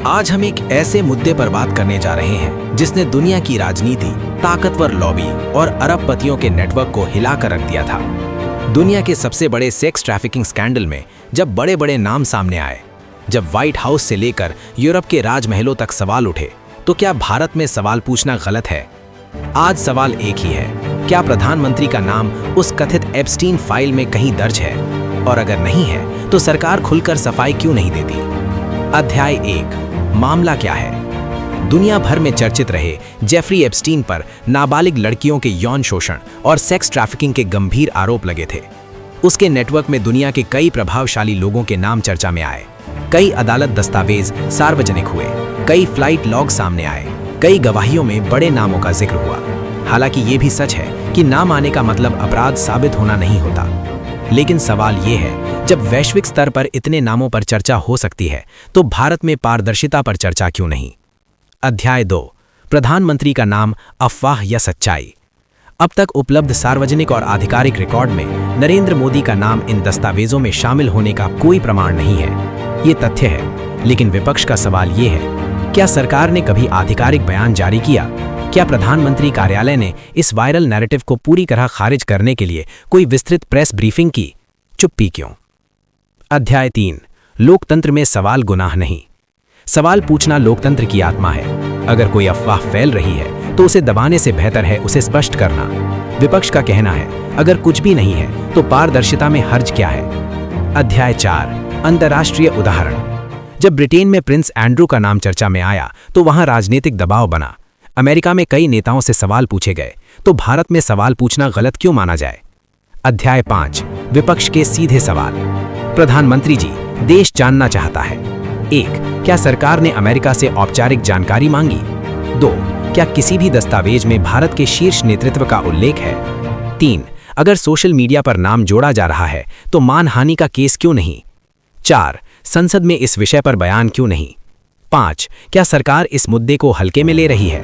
आज हम एक ऐसे मुद्दे पर बात करने जा रहे हैं जिसने दुनिया की राजनीति, ताकतवर लॉबी और अरबपतियों के नेटवर्क को हिलाकर रख दिया था। दुनिया के सबसे बड़े सेक्स ट्रैफिकिंग स्कैंडल में जब बड़े बड़े नाम सामने आए, जब व्हाइट हाउस से लेकर यूरोप के राजमहलों तक सवाल उठे, तो क्या भारत में सवाल पूछना गलत है? आज सवाल एक ही है, क्या प्रधानमंत्री का नाम उस कथित एप्स्टीन फाइल में कहीं दर्ज है? और अगर नहीं है तो सरकार खुलकर सफाई क्यों नहीं देती? अध्याय 1, मामला क्या है? दुनिया भर में चर्चित रहे जेफरी एप्स्टीन पर नाबालिग लड़कियों के यौन शोषण और सेक्स ट्रैफिकिंग के गंभीर आरोप लगे थे। उसके नेटवर्क में दुनिया के कई प्रभावशाली लोगों के नाम चर्चा में आए, कई अदालत दस्तावेज सार्वजनिक हुए, कई फ्लाइट लॉग सामने आए, कई गवाहियों में बड़े नामों का जिक्र हुआ। हालांकि ये भी सच है कि नाम आने का मतलब अपराध साबित होना नहीं होता। लेकिन सवाल ये है, जब वैश्विक स्तर पर इतने नामों पर चर्चा हो सकती है, तो भारत में पारदर्शिता पर चर्चा क्यों नहीं? अध्याय 2, प्रधानमंत्री का नाम अफवाह या सच्चाई। अब तक उपलब्ध सार्वजनिक और आधिकारिक रिकॉर्ड में नरेंद्र मोदी का नाम इन दस्तावेजों में शामिल होने का कोई प्रमाण नहीं है। ये तथ्य है, लेकिन विपक्ष का सवाल ये है, क्या सरकार ने कभी आधिकारिक बयान जारी किया? क्या प्रधानमंत्री कार्यालय ने इस वायरल नैरेटिव को पूरी तरह खारिज करने के लिए कोई विस्तृत प्रेस ब्रीफिंग की? चुप्पी क्यों? अध्याय 3, लोकतंत्र में सवाल गुनाह नहीं। सवाल पूछना लोकतंत्र की आत्मा है। अगर कोई अफवाह फैल रही है तो उसे दबाने से बेहतर है उसे स्पष्ट करना। विपक्ष का कहना है, अगर कुछ भी नहीं है तो पारदर्शिता में हर्ज क्या है? अध्याय 4, अंतर्राष्ट्रीय उदाहरण। जब ब्रिटेन में प्रिंस एंड्रू का नाम चर्चा में आया तो वहां राजनीतिक दबाव बना। अमेरिका में कई नेताओं से सवाल पूछे गए, तो भारत में सवाल पूछना गलत क्यों माना जाए? अध्याय 5, विपक्ष के सीधे सवाल। प्रधानमंत्री जी, देश जानना चाहता है। 1, क्या सरकार ने अमेरिका से औपचारिक जानकारी मांगी? 2, क्या किसी भी दस्तावेज में भारत के शीर्ष नेतृत्व का उल्लेख है? 3, अगर सोशल मीडिया पर नाम जोड़ा जा रहा है तो मानहानि का केस क्यों नहीं? 4, संसद में इस विषय पर बयान क्यों नहीं? 5, क्या सरकार इस मुद्दे को हल्के में ले रही है?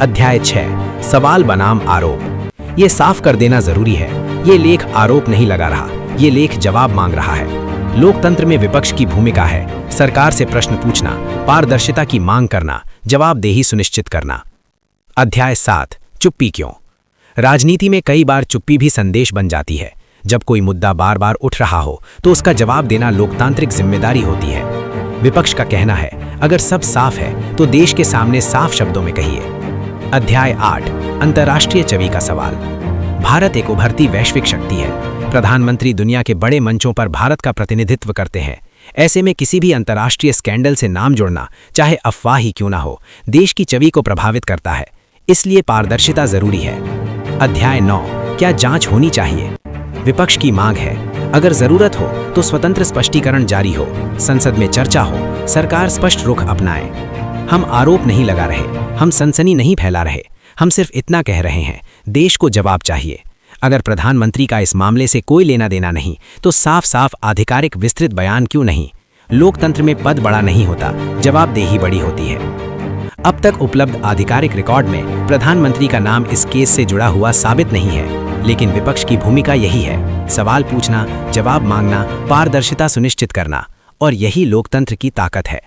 अध्याय 6, सवाल बनाम आरोप। ये साफ कर देना जरूरी है, ये लेख आरोप नहीं लगा रहा, ये लेख जवाब मांग रहा है। लोकतंत्र में विपक्ष की भूमिका है सरकार से प्रश्न पूछना, पारदर्शिता की मांग करना, जवाबदेही सुनिश्चित करना। अध्याय 7, चुप्पी क्यों? राजनीति में कई बार चुप्पी भी संदेश बन जाती है। जब कोई मुद्दा बार बार उठ रहा हो तो उसका जवाब देना लोकतांत्रिक जिम्मेदारी होती है। विपक्ष का कहना है, अगर सब साफ है तो देश के सामने साफ शब्दों में कहिए। अध्याय 8, अंतर्राष्ट्रीय छवि का सवाल। भारत एक उभरती वैश्विक शक्ति है। प्रधानमंत्री दुनिया के बड़े मंचों पर भारत का प्रतिनिधित्व करते हैं। ऐसे में किसी भी अंतर्राष्ट्रीय स्कैंडल से नाम जोड़ना, चाहे अफवाह ही क्यों ना हो, देश की छवि को प्रभावित करता है। इसलिए पारदर्शिता जरूरी है। अध्याय 9, क्या जांच होनी चाहिए? विपक्ष की मांग है, अगर जरूरत हो तो स्वतंत्र स्पष्टीकरण जारी हो, संसद में चर्चा हो, सरकार स्पष्ट रुख अपनाए। हम आरोप नहीं लगा रहे, हम सनसनी नहीं फैला रहे, हम सिर्फ इतना कह रहे हैं, देश को जवाब चाहिए। अगर प्रधानमंत्री का इस मामले से कोई लेना देना नहीं तो साफ साफ आधिकारिक विस्तृत बयान क्यों नहीं? लोकतंत्र में पद बड़ा नहीं होता, जवाबदेही बड़ी होती है। अब तक उपलब्ध आधिकारिक रिकॉर्ड में प्रधानमंत्री का नाम इस केस से जुड़ा हुआ साबित नहीं है, लेकिन विपक्ष की भूमिका यही है, सवाल पूछना, जवाब मांगना, पारदर्शिता सुनिश्चित करना, और यही लोकतंत्र की ताकत है।